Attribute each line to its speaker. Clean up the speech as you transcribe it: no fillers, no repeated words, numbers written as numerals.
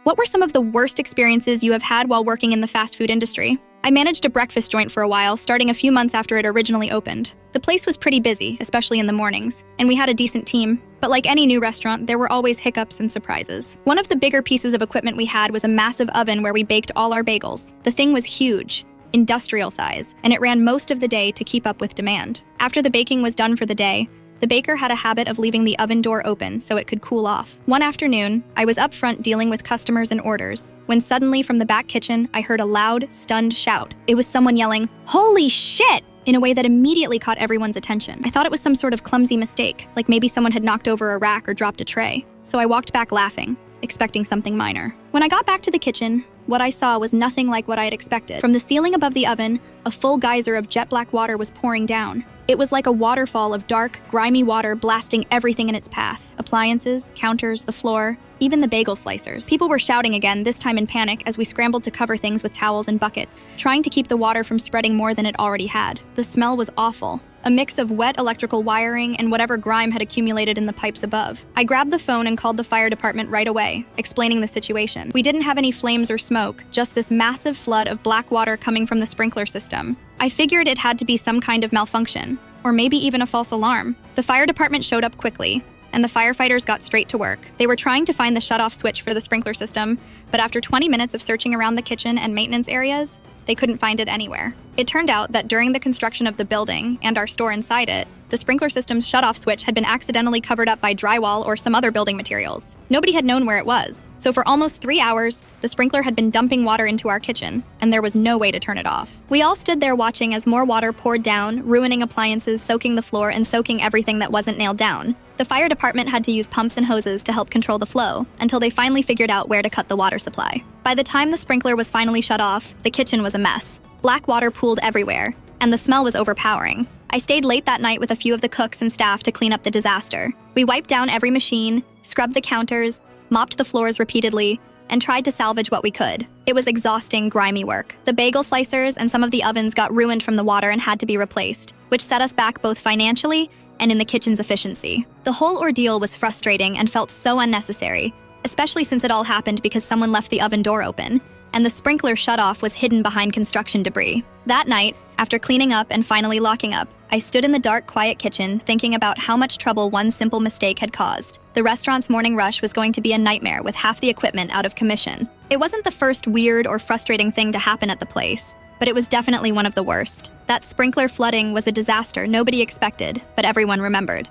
Speaker 1: What were some of the worst experiences you have had while working in the fast food industry? I managed a breakfast joint for a while, starting a few months after it originally opened. The place was pretty busy, especially in the mornings, and we had a decent team. But like any new restaurant, there were always hiccups and surprises. One of the bigger pieces of equipment we had was a massive oven where we baked all our bagels. The thing was huge, industrial size, and it ran most of the day to keep up with demand. After the baking was done for the day, the baker had a habit of leaving the oven door open so it could cool off. One afternoon, I was up front dealing with customers and orders, when suddenly from the back kitchen, I heard a loud, stunned shout. It was someone yelling, "Holy shit!" in a way that immediately caught everyone's attention. I thought it was some sort of clumsy mistake, like maybe someone had knocked over a rack or dropped a tray. So I walked back laughing, expecting something minor. When I got back to the kitchen, what I saw was nothing like what I had expected. From the ceiling above the oven, a full geyser of jet black water was pouring down. It was like a waterfall of dark, grimy water blasting everything in its path. Appliances, counters, the floor, even the bagel slicers. People were shouting again, this time in panic, as we scrambled to cover things with towels and buckets, trying to keep the water from spreading more than it already had. The smell was awful. A mix of wet electrical wiring and whatever grime had accumulated in the pipes above. I grabbed the phone and called the fire department right away, explaining the situation. We didn't have any flames or smoke, just this massive flood of black water coming from the sprinkler system. I figured it had to be some kind of malfunction, or maybe even a false alarm. The fire department showed up quickly, and the firefighters got straight to work. They were trying to find the shutoff switch for the sprinkler system, but after 20 minutes of searching around the kitchen and maintenance areas, they couldn't find it anywhere. It turned out that during the construction of the building and our store inside it, the sprinkler system's shutoff switch had been accidentally covered up by drywall or some other building materials. Nobody had known where it was, so for almost 3 hours, the sprinkler had been dumping water into our kitchen, and there was no way to turn it off. We all stood there watching as more water poured down, ruining appliances, soaking the floor, and soaking everything that wasn't nailed down. The fire department had to use pumps and hoses to help control the flow, until they finally figured out where to cut the water supply. By the time the sprinkler was finally shut off, the kitchen was a mess. Black water pooled everywhere, and the smell was overpowering. I stayed late that night with a few of the cooks and staff to clean up the disaster. We wiped down every machine, scrubbed the counters, mopped the floors repeatedly, and tried to salvage what we could. It was exhausting, grimy work. The bagel slicers and some of the ovens got ruined from the water and had to be replaced, which set us back both financially and in the kitchen's efficiency. The whole ordeal was frustrating and felt so unnecessary, especially since it all happened because someone left the oven door open, and the sprinkler shutoff was hidden behind construction debris. That night, after cleaning up and finally locking up, I stood in the dark, quiet kitchen thinking about how much trouble one simple mistake had caused. The restaurant's morning rush was going to be a nightmare with half the equipment out of commission. It wasn't the first weird or frustrating thing to happen at the place, but it was definitely one of the worst. That sprinkler flooding was a disaster nobody expected, but everyone remembered.